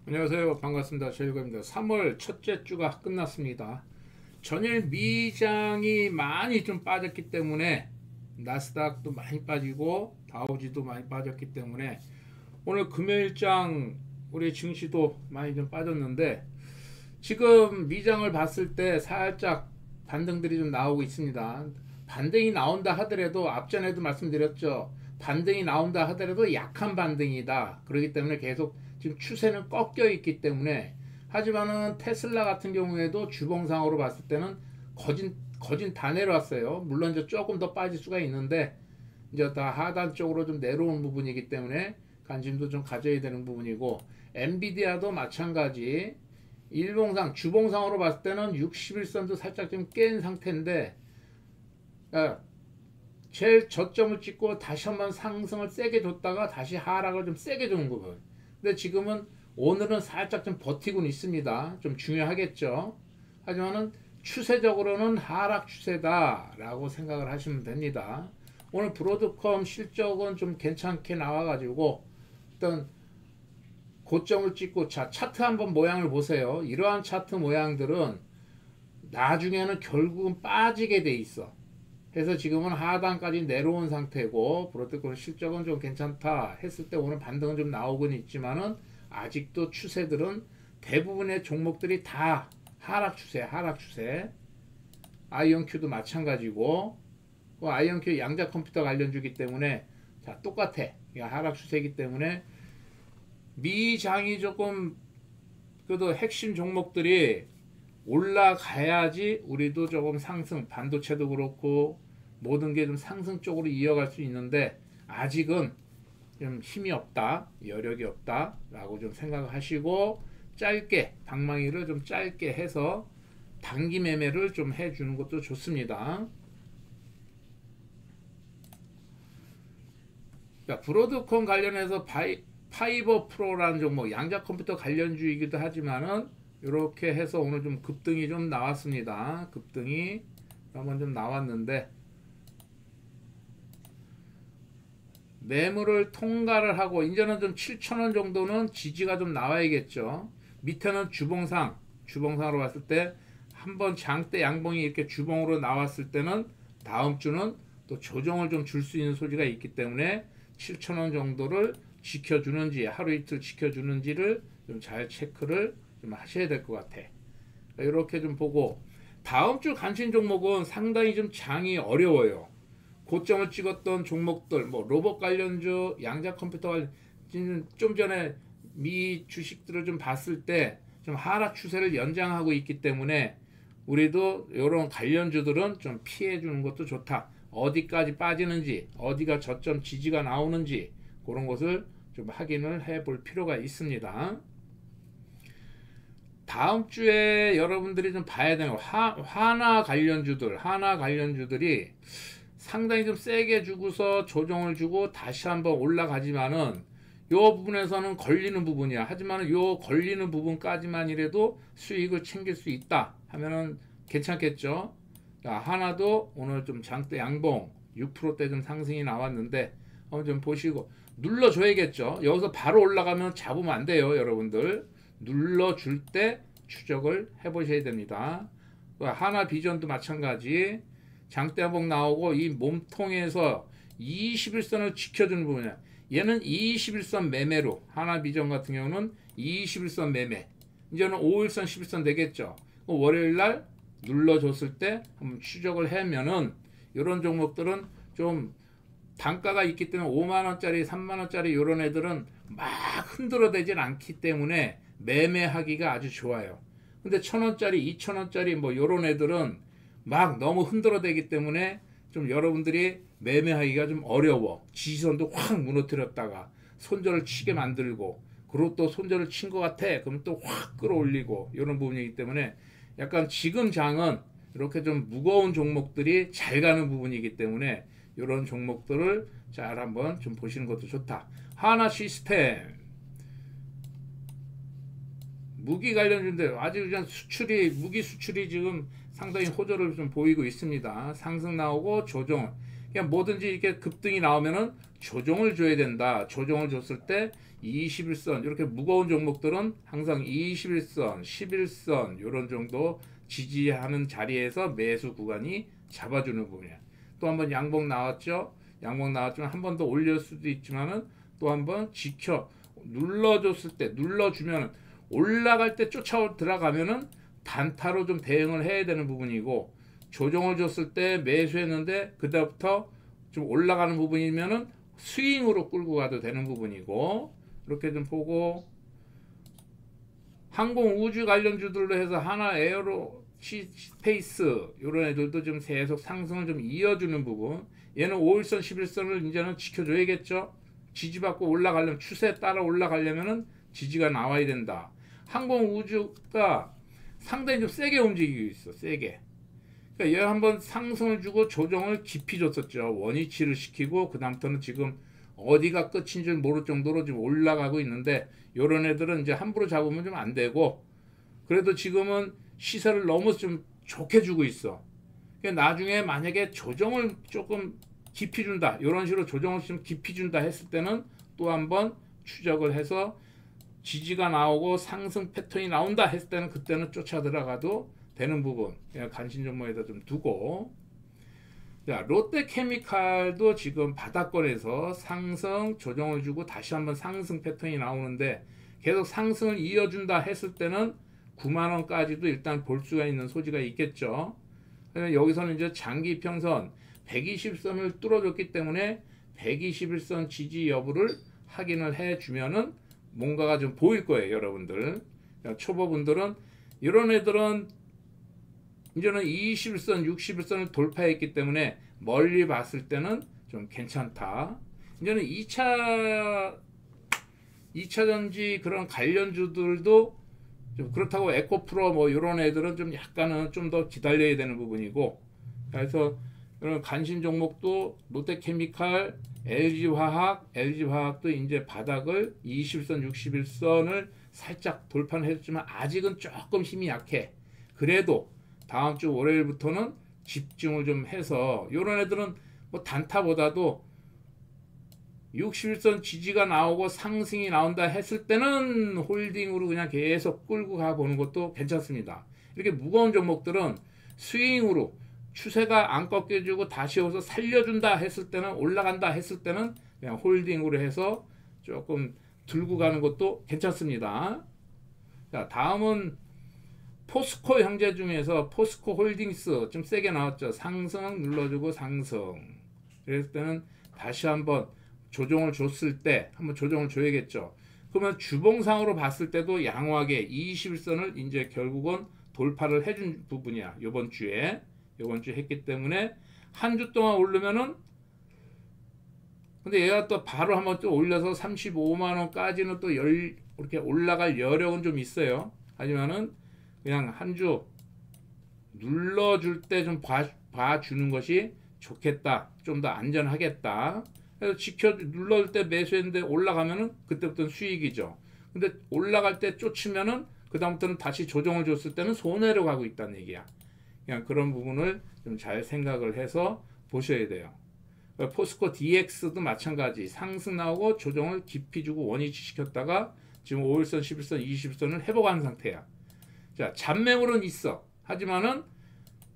안녕하세요. 반갑습니다. 제일거입니다. 3월 첫째 주가 끝났습니다. 전일 미장이 많이 좀 빠졌기 때문에 나스닥도 많이 빠지고 다우지도 많이 빠졌기 때문에 오늘 금요일장 우리 증시도 많이 좀 빠졌는데 지금 미장을 봤을 때 살짝 반등들이 좀 나오고 있습니다. 반등이 나온다 하더라도 앞전에도 말씀드렸죠. 반등이 나온다 하더라도 약한 반등이다. 그렇기 때문에 계속 지금 추세는 꺾여 있기 때문에 하지만은 테슬라 같은 경우에도 주봉상으로 봤을 때는 거진 다 내려왔어요. 물론 이제 조금 더 빠질 수가 있는데 이제 다 하단 쪽으로 좀 내려온 부분이기 때문에 관심도 좀 가져야 되는 부분이고 엔비디아도 마찬가지 일봉상 주봉상으로 봤을 때는 61선도 살짝 좀 깬 상태인데 제일 저점을 찍고 다시 한번 상승을 세게 줬다가 다시 하락을 좀 세게 주는 부분. 근데 지금은 오늘은 살짝 좀 버티고는 있습니다. 좀 중요하겠죠. 하지만은 추세적으로는 하락 추세다라고 생각을 하시면 됩니다. 오늘 브로드컴 실적은 좀 괜찮게 나와가지고 일단 고점을 찍고 자 차트 한번 모양을 보세요. 이러한 차트 모양들은 나중에는 결국은 빠지게 돼 있어. 그래서 지금은 하단까지 내려온 상태고 브로드컴 실적은 좀 괜찮다 했을 때 오늘 반등은 좀 나오곤 있지만은 아직도 추세들은 대부분의 종목들이 다 하락 추세. 아이언큐도 마찬가지고 아이언큐 양자 컴퓨터 관련주기 때문에 자 똑같아. 하락 추세이기 때문에 미장이 조금 그래도 핵심 종목들이 올라가야지 우리도 조금 상승, 반도체도 그렇고 모든 게 좀 상승 쪽으로 이어갈 수 있는데 아직은 좀 힘이 없다, 여력이 없다라고 좀 생각하시고 짧게 방망이를 좀 짧게 해서 단기 매매를 좀 해주는 것도 좋습니다. 자, 브로드컴 관련해서 파이버 프로라는 종목 양자 컴퓨터 관련주이기도 하지만은 이렇게 해서 오늘 좀 급등이 좀 나왔습니다. 급등이 한번 좀 나왔는데 매물을 통과를 하고 이제는 좀 7,000원 정도는 지지가 좀 나와야겠죠. 밑에는 주봉상으로 봤을 때 한번 장대 양봉이 이렇게 주봉으로 나왔을 때는 다음 주는 또 조정을 좀 줄 수 있는 소지가 있기 때문에 7,000원 정도를 지켜주는지 하루 이틀 지켜주는지를 좀 잘 체크를 좀 하셔야 될 것 같아. 이렇게 좀 보고 다음 주 관심 종목은 상당히 좀 장이 어려워요. 고점을 찍었던 종목들 뭐 로봇 관련주, 양자 컴퓨터 관련 좀 전에 미 주식들을 좀 봤을 때 좀 하락 추세를 연장하고 있기 때문에 우리도 이런 관련주들은 좀 피해 주는 것도 좋다. 어디까지 빠지는지, 어디가 저점 지지가 나오는지 그런 것을 좀 확인을 해 볼 필요가 있습니다. 다음 주에 여러분들이 좀 봐야 되는 하나 관련주들이 상당히 좀 세게 주고서 조정을 주고 다시 한번 올라가지만은 요 부분에서는 걸리는 부분이야. 하지만은 요 걸리는 부분까지만이라도 수익을 챙길 수 있다 하면은 괜찮겠죠. 자, 하나도 오늘 좀 장대 양봉 6%대 좀 상승이 나왔는데 한번 좀 보시고 눌러줘야겠죠. 여기서 바로 올라가면 잡으면 안 돼요, 여러분들. 눌러줄 때 추적을 해보셔야 됩니다. 하나 비전도 마찬가지. 장대봉 나오고 이 몸통에서 21선을 지켜주는 부분이야. 얘는 21선 매매로 하나 비전 같은 경우는 21선 매매. 이제는 5일선 11선 되겠죠. 월요일날 눌러줬을 때 한번 추적을 하면은 이런 종목들은 좀 단가가 있기 때문에 5만원짜리 3만원짜리 이런 애들은 막 흔들어대질 않기 때문에 매매하기가 아주 좋아요. 근데 1,000원짜리 2,000원짜리 뭐 이런 애들은 막 너무 흔들어대기 때문에 좀 여러분들이 매매하기가 좀 어려워. 지지선도 확 무너뜨렸다가 손절을 치게 만들고 그리고 또 손절을 친 것 같아. 그럼 또 확 끌어올리고 이런 부분이기 때문에 약간 지금 장은 이렇게 좀 무거운 종목들이 잘 가는 부분이기 때문에 이런 종목들을 잘 한번 좀 보시는 것도 좋다. 하나 시스템 무기 관련주인데 아직 그냥 무기 수출이 지금 상당히 호조를 좀 보이고 있습니다. 상승 나오고 조정. 그냥 뭐든지 이렇게 급등이 나오면은 조정을 줘야 된다. 조정을 줬을 때 21선 이렇게 무거운 종목들은 항상 21선, 11선 이런 정도 지지하는 자리에서 매수 구간이 잡아주는 부분이야. 또 한번 양봉 나왔죠. 양봉 나왔지만 한 번 더 올릴 수도 있지만은 또 한번 지켜 눌러줬을 때 눌러주면 올라갈 때 쫓아 들어가면은 단타로 좀 대응을 해야 되는 부분이고, 조정을 줬을 때 매수했는데 그다음부터 좀 올라가는 부분이면은 스윙으로 끌고 가도 되는 부분이고, 이렇게 좀 보고, 항공 우주 관련주들로 해서 하나 에어로 스페이스 이런 애들도 좀 계속 상승을 좀 이어주는 부분. 얘는 5일선 11선을 이제는 지켜줘야겠죠. 지지받고 올라가려면, 추세에 따라 올라가려면은 지지가 나와야 된다. 항공 우주가 상당히 좀 세게 움직이고 있어. 세게. 그러니까 얘 한번 상승을 주고 조정을 깊이 줬었죠. 원위치를 시키고 그 다음부터는 지금 어디가 끝인 줄 모를 정도로 지금 올라가고 있는데, 요런 애들은 이제 함부로 잡으면 좀 안 되고, 그래도 지금은 시세를 너무 좀 좋게 주고 있어. 그러니까 나중에 만약에 조정을 조금 깊이 준다, 이런 식으로 조정을 좀 깊이 준다 했을 때는 또 한번 추적을 해서 지지가 나오고 상승 패턴이 나온다 했을 때는 그때는 쫓아 들어가도 되는 부분, 그냥 관심 종목에다 좀 두고. 자, 롯데케미칼도 지금 바닥권에서 상승 조정을 주고 다시 한번 상승 패턴이 나오는데, 계속 상승을 이어준다 했을 때는 9만원까지도 일단 볼 수가 있는 소지가 있겠죠. 여기서는 이제 장기 평선 120선을 뚫어줬기 때문에 121선 지지 여부를 확인을 해주면은 뭔가가 좀 보일 거예요, 여러분들. 초보분들은, 이런 애들은 이제는 21선, 61선을 돌파했기 때문에 멀리 봤을 때는 좀 괜찮다. 이제는 2차전지 그런 관련주들도 좀 그렇다고 에코프로 뭐 이런 애들은 좀 약간은 좀 더 기다려야 되는 부분이고, 그래서 이런 관심 종목도 롯데케미칼, LG화학도 이제 바닥을 20선, 61선을 살짝 돌파는 했지만 아직은 조금 힘이 약해. 그래도 다음 주 월요일부터는 집중을 좀 해서, 이런 애들은 뭐 단타보다도 61선 지지가 나오고 상승이 나온다 했을 때는 홀딩으로 그냥 계속 끌고 가보는 것도 괜찮습니다. 이렇게 무거운 종목들은 스윙으로 추세가 안 꺾여주고 다시 오서 살려준다 했을 때는, 올라간다 했을 때는 그냥 홀딩으로 해서 조금 들고 가는 것도 괜찮습니다. 자, 다음은 포스코 형제 중에서 포스코 홀딩스 좀 세게 나왔죠. 상승 눌러주고 상승. 그랬을 때는 다시 한번 조정을 줬을 때 한번 조정을 줘야겠죠. 그러면 주봉상으로 봤을 때도 양호하게 21선을 이제 결국은 돌파를 해준 부분이야. 요번 주에 했기 때문에 한 주 동안 오르면은, 근데 얘가 또 바로 한번 또 올려서 35만원까지는 또 이렇게 올라갈 여력은 좀 있어요. 하지만은 그냥 한 주 눌러줄 때 좀 봐주는 것이 좋겠다. 좀 더 안전하겠다. 그래서 눌러줄 때 매수했는데 올라가면은 그때부터는 수익이죠. 근데 올라갈 때 쫓으면은 그다음부터는 다시 조정을 줬을 때는 손해로 가고 있다는 얘기야. 그냥 그런 부분을 좀 잘 생각을 해서 보셔야 돼요. 포스코 DX도 마찬가지. 상승 나오고 조정을 깊이 주고 원위치 시켰다가 지금 5일선, 11선, 20선을 회복하는 상태야. 자, 잔매물은 있어. 하지만은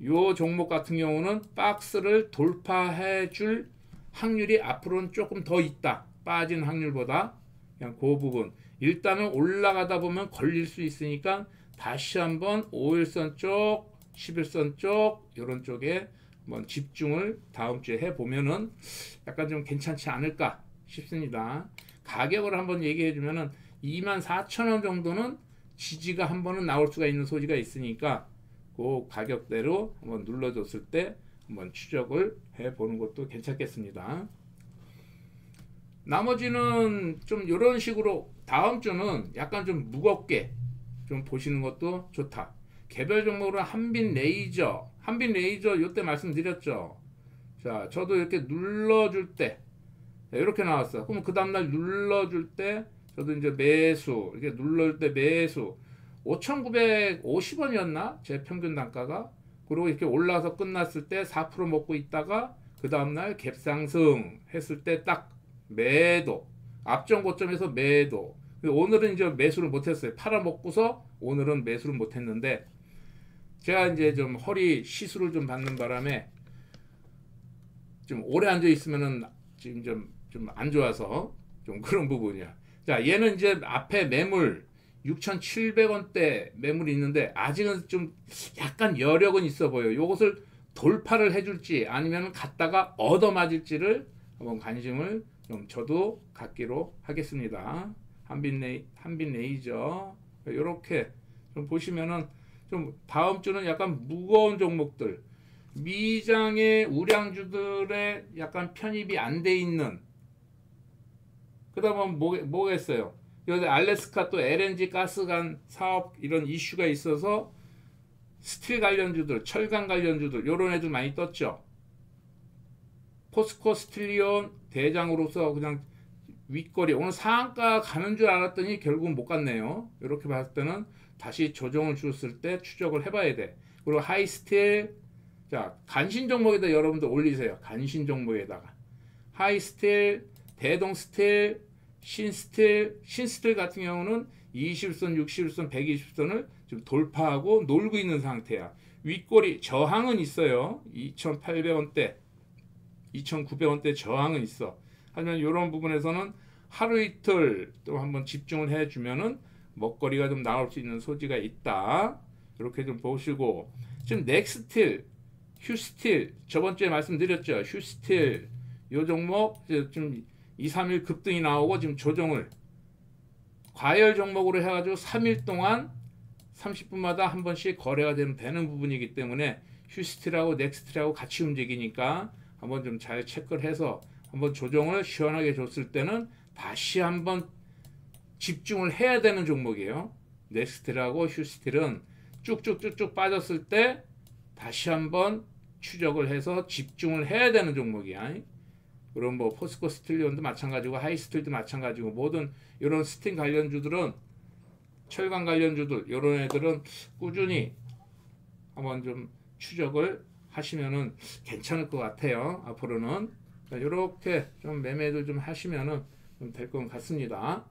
요 종목 같은 경우는 박스를 돌파해 줄 확률이 앞으로는 조금 더 있다. 빠진 확률보다. 그냥 그 부분. 일단은 올라가다 보면 걸릴 수 있으니까 다시 한번 5일선 쪽, 11선 쪽, 이런 쪽에 한번 집중을 다음 주에 해보면은 약간 좀 괜찮지 않을까 싶습니다. 가격을 한번 얘기해 주면은 24,000원 정도는 지지가 한 번은 나올 수가 있는 소지가 있으니까 그 가격대로 한번 눌러줬을 때 한번 추적을 해보는 것도 괜찮겠습니다. 나머지는 좀 이런 식으로 다음 주는 약간 좀 무겁게 좀 보시는 것도 좋다. 개별 종목으로 한빛레이저 이때 말씀드렸죠. 자, 저도 이렇게 눌러줄 때 이렇게 나왔어요. 그럼 그 다음날 눌러줄 때 저도 이제 매수, 이렇게 눌러줄 때 매수 5,950원이었나? 제 평균 단가가. 그리고 이렇게 올라와서 끝났을 때 4% 먹고 있다가 그 다음날 갭상승 했을 때 딱 매도, 앞전 고점에서 매도. 오늘은 이제 매수를 못했어요. 팔아먹고서 오늘은 매수를 못했는데, 제가 이제 좀 허리 시술을 좀 받는 바람에 좀 오래 앉아 있으면은 지금 좀 안 좋아서 좀 그런 부분이야. 자, 얘는 이제 앞에 매물 6,700원대 매물이 있는데 아직은 좀 약간 여력은 있어 보여요. 요것을 돌파를 해줄지 아니면 갔다가 얻어맞을지를 한번 관심을 좀 저도 갖기로 하겠습니다. 한빛레이저 이렇게 좀 보시면은 좀 다음 주는 약간 무거운 종목들, 미장의 우량주들의 약간 편입이 안 돼 있는, 그 다음은 뭐가 있어요? 여기 알래스카 또 LNG 가스관 사업 이런 이슈가 있어서 스틸 관련주들, 철강 관련주들 요런 애들 많이 떴죠. 포스코 스틸리온 대장으로서 그냥 윗거리, 오늘 상한가 가는 줄 알았더니 결국은 못 갔네요. 이렇게 봤을 때는 다시 조정을 줬을 때 추적을 해봐야 돼. 그리고 하이스틸, 자 간신 종목에다 여러분들 올리세요. 간신 종목에다가 하이스틸, 대동스틸, 신스틸 같은 경우는 20선, 60선, 120선을 지금 돌파하고 놀고 있는 상태야. 윗꼬리 저항은 있어요. 2,800원대, 2,900원대 저항은 있어. 하지만 이런 부분에서는 하루 이틀 또 한번 집중을 해주면은 먹거리가 좀 나올 수 있는 소지가 있다. 이렇게 좀 보시고, 지금 넥스틸, 휴스틸 저번 주에 말씀드렸죠. 휴스틸 요 종목 좀 2, 3일 급등이 나오고 지금 조정을 과열 종목으로 해가지고 3일 동안 30분마다 한 번씩 거래가 되는 부분이기 때문에 휴스틸하고 넥스틸하고 같이 움직이니까 한번 좀 잘 체크를 해서 한번 조정을 시원하게 줬을 때는 다시 한번 집중을 해야 되는 종목이에요. 넥스틸하고 휴스틸은 쭉쭉쭉쭉 빠졌을 때 다시 한번 추적을 해서 집중을 해야 되는 종목이야. 그럼 뭐 포스코 스틸리온도 마찬가지고 하이스틸도 마찬가지고 모든 이런 스팀 관련주들은, 철강 관련주들 이런 애들은 꾸준히 한번 좀 추적을 하시면은 괜찮을 것 같아요. 앞으로는 이렇게 좀 매매도 좀 하시면은 좀 될 것 같습니다.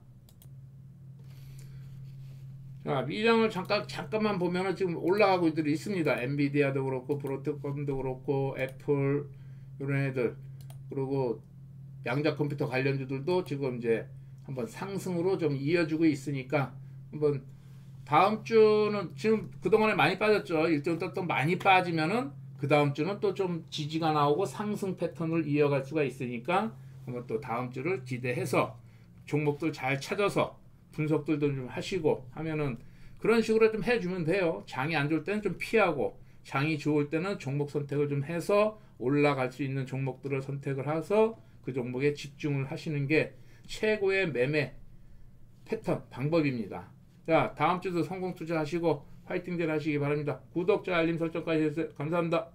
자, 미장을 잠깐만 보면은 지금 올라가고 있습니다. 엔비디아도 그렇고 브로드컴도 그렇고 애플 이런 애들, 그리고 양자 컴퓨터 관련주들도 지금 이제 한번 상승으로 좀 이어주고 있으니까 한번 다음 주는 지금 그동안에 많이 빠졌죠. 일정 또 많이 빠지면은 그 다음 주는 또 좀 지지가 나오고 상승 패턴을 이어갈 수가 있으니까 한번 또 다음 주를 기대해서 종목들 잘 찾아서 분석들도 좀 하시고 하면은 그런 식으로 좀 해주면 돼요. 장이 안 좋을 때는 좀 피하고, 장이 좋을 때는 종목 선택을 좀 해서 올라갈 수 있는 종목들을 선택을 해서 그 종목에 집중을 하시는 게 최고의 매매 패턴 방법입니다. 자, 다음 주도 성공 투자하시고 파이팅들 하시기 바랍니다. 구독자 알림 설정까지 해주세요. 감사합니다.